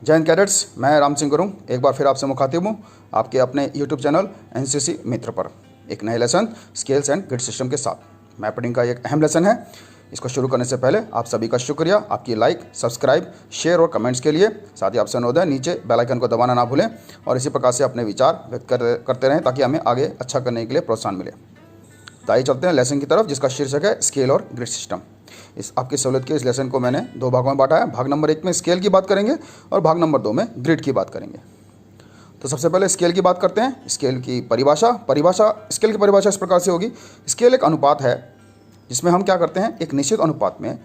जय हिंद कैडेट्स, मैं राम सिंह गुरुंग एक बार फिर आपसे मुखातिब हूँ आपके अपने YouTube चैनल एनसीसी मित्र पर एक नए lesson scales and grid system के साथ। मैपिंग का एक अहम लेसन है। इसको शुरू करने से पहले आप सभी का शुक्रिया, आपकी लाइक, सब्सक्राइब, शेयर और कमेंट्स के लिए। साथ ही आपसे अनुरोध है नीचे बेल आइकन को दबाना ना भूलें और इसी प्रकार से अपने विचार व्यक्त करते रहें ताकि हमें आगे अच्छा करने के लिए प्रोत्साहन मिले। तो आइए चलते हैं लेसन की तरफ, जिसका शीर्षक है स्केल और ग्रिड सिस्टम। इस आपकी सहूलियत के इस लेसन को मैंने दो भागों में बांटा है। भाग नंबर 1 में स्केल की बात करेंगे और भाग नंबर 2 में ग्रिड की बात करेंगे। तो सबसे पहले स्केल की बात करते हैं। स्केल की परिभाषा स्केल की परिभाषा इस प्रकार से होगी। स्केल एक अनुपात है जिसमें हम क्या करते हैं, एक निश्चित अनुपात में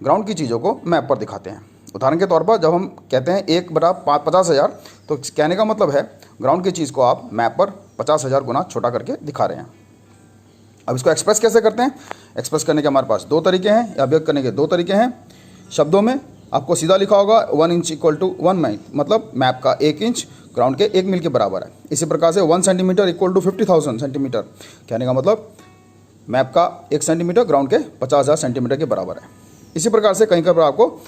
ग्राउंड की चीज़ों को मैप पर दिखाते हैं। उदाहरण के तौर पर जब हम कहते हैं 1/50,000, तो कहने का मतलब है ग्राउंड की चीज़ को आप मैप पर 50,000 गुना छोटा करके दिखा रहे हैं। अब इसको एक्सप्रेस कैसे करते हैं? एक्सप्रेस करने के हमारे पास दो तरीके हैं, या व्यक्त करने के दो तरीके हैं। शब्दों में आपको सीधा लिखा होगा 1 इंच इक्वल टू 1 मील, मतलब मैप का 1 इंच ग्राउंड के 1 मील के बराबर है। इसी प्रकार से 1 सेंटीमीटर इक्वल टू 50,000 सेंटीमीटर, कहने का मतलब मैप का 1 सेंटीमीटर ग्राउंड के 50,000 सेंटीमीटर के बराबर है। इसी प्रकार से कहीं पर आपको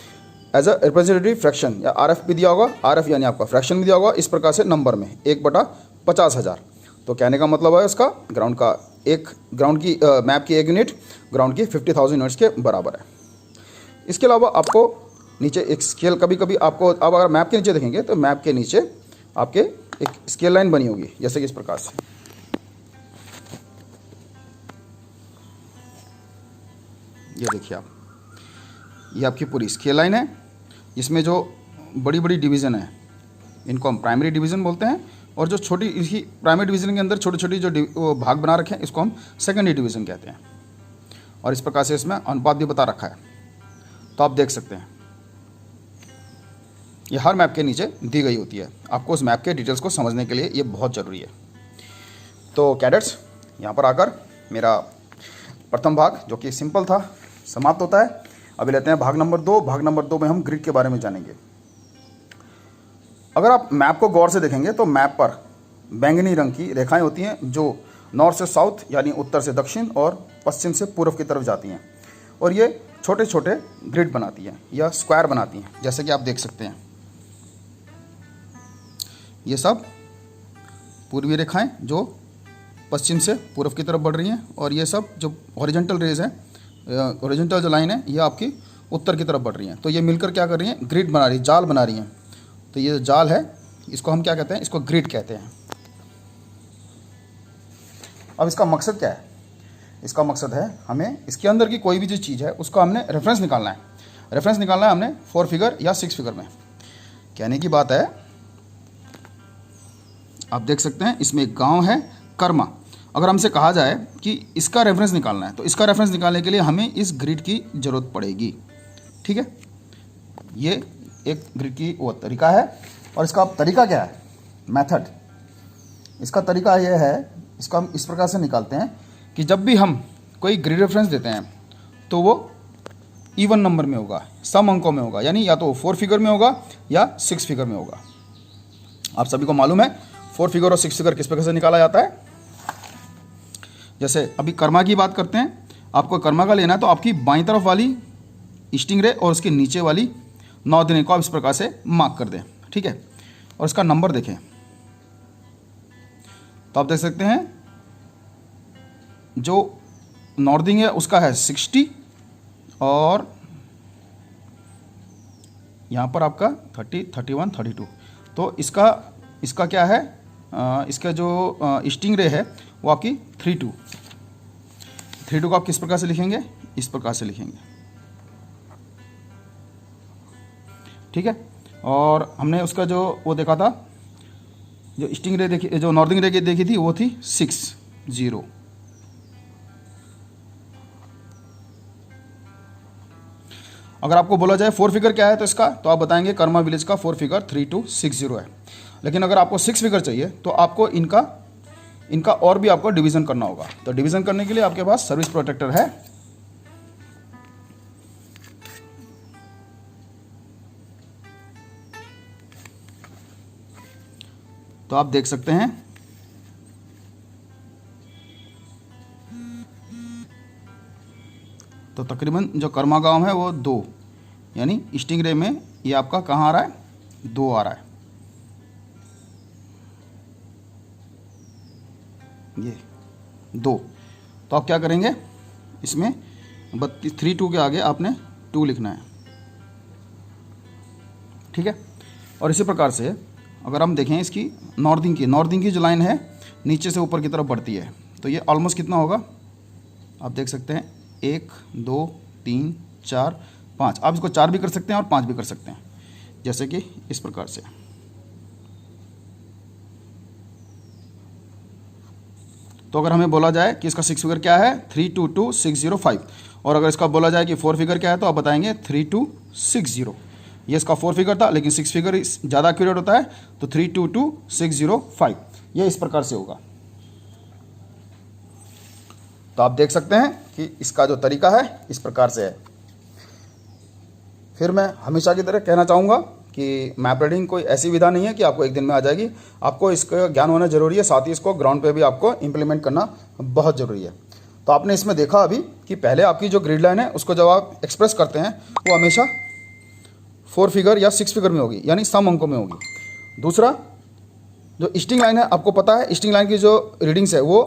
एज अ रिप्रेजेंटेटिव फ्रैक्शन या RF भी दिया होगा। RF यानी आपका फ्रैक्शन भी दिया होगा। इस प्रकार से नंबर में 1/50,000, तो कहने का मतलब है उसका ग्राउंड की मैप की 1 यूनिट ग्राउंड की 50,000 यूनिट्स के बराबर है। इसके अलावा आपको नीचे एक स्केल, कभी कभी आपको अब अगर मैप के नीचे देखेंगे तो मैप के नीचे आपके एक स्केल लाइन बनी होगी, जैसे कि इस प्रकार से। ये देखिए आप, ये आपकी पूरी स्केल लाइन है। इसमें जो बड़ी बड़ी डिवीज़न है इनको हम प्राइमरी डिवीज़न बोलते हैं, और जो छोटी इसी प्राइमरी डिवीज़न के अंदर छोटी छोटी जो भाग बना रखे हैं इसको हम सेकेंडरी डिवीज़न कहते हैं। और इस प्रकार से इसमें अनुपात भी बता रखा है। तो आप देख सकते हैं ये हर मैप के नीचे दी गई होती है। आपको उस मैप के डिटेल्स को समझने के लिए ये बहुत ज़रूरी है। तो कैडेट्स, यहाँ पर आकर मेरा प्रथम भाग जो कि सिंपल था समाप्त होता है। अभी लेते हैं भाग नंबर 2। भाग नंबर 2 में हम ग्रिड के बारे में जानेंगे। अगर आप मैप को गौर से देखेंगे तो मैप पर बैंगनी रंग की रेखाएं होती हैं जो नॉर्थ से साउथ यानी उत्तर से दक्षिण और पश्चिम से पूर्व की तरफ जाती हैं, और ये छोटे छोटे ग्रिड बनाती हैं या स्क्वायर बनाती हैं, जैसे कि आप देख सकते हैं। ये सब पूर्वी रेखाएं जो पश्चिम से पूर्व की तरफ बढ़ रही हैं, और ये सब जो हॉरिजॉन्टल रेज हैं, हॉरिजॉन्टल जो लाइन है, ये आपकी उत्तर की तरफ बढ़ रही हैं। तो ये मिलकर क्या कर रही हैं, ग्रिड बना रही है, जाल बना रही हैं। तो ये जो जाल है इसको हम क्या कहते हैं, इसको ग्रिड कहते हैं। अब इसका मकसद क्या है? इसका मकसद है हमें इसके अंदर की कोई भी जो चीज़ है उसका हमने रेफरेंस निकालना है। रेफरेंस निकालना है हमने 4 फिगर या 6 फिगर में। कहने की बात है, आप देख सकते हैं इसमें एक गांव है कर्मा। अगर हमसे कहा जाए कि इसका रेफरेंस निकालना है, तो इसका रेफरेंस निकालने के लिए हमें इस ग्रिड की ज़रूरत पड़ेगी। ठीक है, ये एक ग्रिड की वो तरीका है। और इसका तरीका क्या है, मेथड? इसका तरीका यह है, इसका हम इस प्रकार से निकालते हैं कि जब भी हम कोई ग्रिड रेफरेंस देते हैं तो वो इवन नंबर में होगा, सम अंकों में होगा, यानी या तो 4 फिगर में होगा या 6 फिगर में होगा। आप सभी को मालूम है 4 फिगर और 6 फिगर किस प्रकार से निकाला जाता है। जैसे अभी कर्मा की बात करते हैं। आपको कर्मा का लेना है तो आपकी बाईं तरफ वाली ईस्टिंग रे और उसके नीचे वाली नॉर्दर्न रे को आप इस प्रकार से मार्क कर दें। ठीक है, और इसका नंबर देखें तो आप देख सकते हैं जो नॉर्दिंग है उसका है 60, और यहाँ पर आपका 30, 31, 32। तो इसका क्या है, इसका जो ईस्टिंग रे है वो आपकी 32 को आप किस प्रकार से लिखेंगे, इस प्रकार से लिखेंगे। ठीक है, और हमने उसका जो वो देखा था, जो ईस्टिंग रे देखी, जो नॉर्दिंग रे देखी थी वो थी 60। अगर आपको बोला जाए 4 फिगर क्या है तो इसका, तो आप बताएंगे कर्मा विलेज का 4 फिगर 3260 है। लेकिन अगर आपको 6 फिगर चाहिए तो आपको इनका और भी आपको डिवीज़न करना होगा। तो डिवीज़न करने के लिए आपके पास सर्विस प्रोटेक्टर है। तो आप देख सकते हैं तो तकरीबन जो कर्मा गांव है वो 2, यानी ईस्टिंग रे में ये आपका कहाँ आ रहा है, 2 आ रहा है, ये 2। तो आप क्या करेंगे, इसमें 3 2 के आगे आपने 2 लिखना है, ठीक है। और इसी प्रकार से अगर हम देखें इसकी नॉर्थिंग की जो लाइन है नीचे से ऊपर की तरफ बढ़ती है, तो ये ऑलमोस्ट कितना होगा, आप देख सकते हैं 1 2 3 4 5। आप इसको 4 भी कर सकते हैं और 5 भी कर सकते हैं, जैसे कि इस प्रकार से। तो अगर हमें बोला जाए कि इसका 6 फिगर क्या है, 322605, और अगर इसका बोला जाए कि 4 फिगर क्या है, तो आप बताएंगे 3260। ये इसका 4 फिगर था, लेकिन 6 फिगर ज़्यादा एक्यूरेट होता है, तो 322605। ये इस प्रकार से होगा। तो आप देख सकते हैं कि इसका जो तरीका है इस प्रकार से है। फिर मैं हमेशा की तरह कहना चाहूँगा कि मैप रीडिंग कोई ऐसी विधा नहीं है कि आपको एक दिन में आ जाएगी। आपको इसका ज्ञान होना जरूरी है, साथ ही इसको ग्राउंड पे भी आपको इम्प्लीमेंट करना बहुत ज़रूरी है। तो आपने इसमें देखा अभी कि पहले आपकी जो ग्रिड लाइन है उसको जब आप एक्सप्रेस करते हैं वो हमेशा 4 फिगर या 6 फिगर में होगी, यानी सम अंकों में होगी। दूसरा, जो ईस्टिंग लाइन है, आपको पता है ईस्टिंग लाइन की जो रीडिंग्स है वो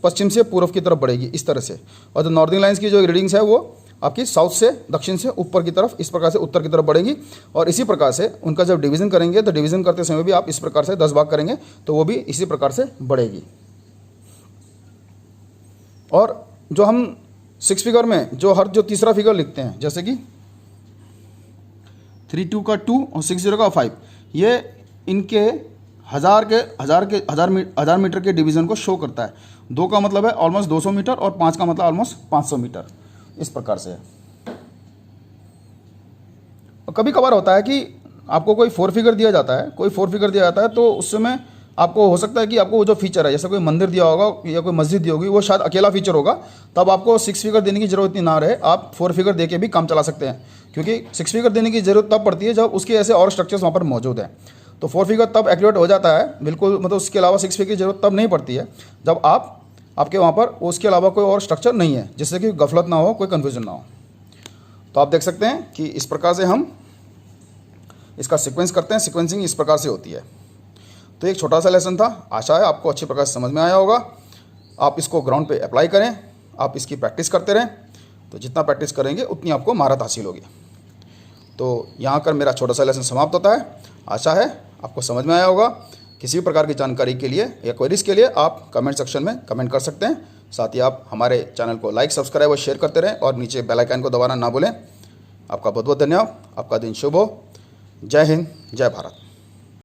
पश्चिम से पूर्व की तरफ बढ़ेगी इस तरह से, और जो नॉर्दर्न लाइन्स की जो रीडिंग्स है वो आपकी साउथ से दक्षिण से ऊपर की तरफ इस प्रकार से उत्तर की तरफ बढ़ेंगी। और इसी प्रकार से उनका जब डिवीज़न करेंगे तो डिवीज़न करते समय भी आप इस प्रकार से 10 भाग करेंगे तो वो भी इसी प्रकार से बढ़ेगी। और जो हम 6 फिगर में जो तीसरा फिगर लिखते हैं, जैसे कि 3 2 का 2 और 6 0 का 5, ये इनके हज़ार मीटर के डिवीज़न को शो करता है। 2 का मतलब है ऑलमोस्ट 200 मीटर और 5 का मतलब ऑलमोस्ट 500 मीटर, इस प्रकार से है। और कभी कभार होता है कि आपको कोई 4 फिगर दिया जाता है, तो उस समय आपको हो सकता है कि आपको वो जो फीचर है, जैसे कोई मंदिर दिया होगा या कोई मस्जिद दी होगी, वो शायद अकेला फीचर होगा, तब आपको 6 फिगर देने की जरूरत नहीं ना रहे, आप 4 फिगर दे के भी काम चला सकते हैं। क्योंकि 6 फिगर देने की जरूरत तब पड़ती है जब उसके ऐसे और स्ट्रक्चर्स वहाँ पर मौजूद हैं। तो 4 फिगर तब एक्यूरेट हो जाता है बिल्कुल, मतलब उसके अलावा 6 फिगर की जरूरत तब नहीं पड़ती है जब आपके वहाँ पर उसके अलावा कोई और स्ट्रक्चर नहीं है, जिससे कि गफलत ना हो, कोई कन्फ्यूजन ना हो। तो आप देख सकते हैं कि इस प्रकार से हम इसका सीक्वेंस करते हैं। सीक्वेंसिंग इस प्रकार से होती है। तो एक छोटा सा लेसन था, आशा है आपको अच्छी प्रकार से समझ में आया होगा। आप इसको ग्राउंड पे अप्लाई करें, आप इसकी प्रैक्टिस करते रहें, तो जितना प्रैक्टिस करेंगे उतनी आपको महारत हासिल होगी। तो यहाँ कर मेरा छोटा सा लेसन समाप्त होता है। आशा है आपको समझ में आया होगा। किसी भी प्रकार की जानकारी के लिए या क्वेरीज के लिए आप कमेंट सेक्शन में कमेंट कर सकते हैं। साथ ही आप हमारे चैनल को लाइक, सब्सक्राइब और शेयर करते रहें, और नीचे बेल आइकन को दबाना ना भूलें। आपका बहुत बहुत धन्यवाद। आपका दिन शुभ हो। जय हिंद, जय भारत।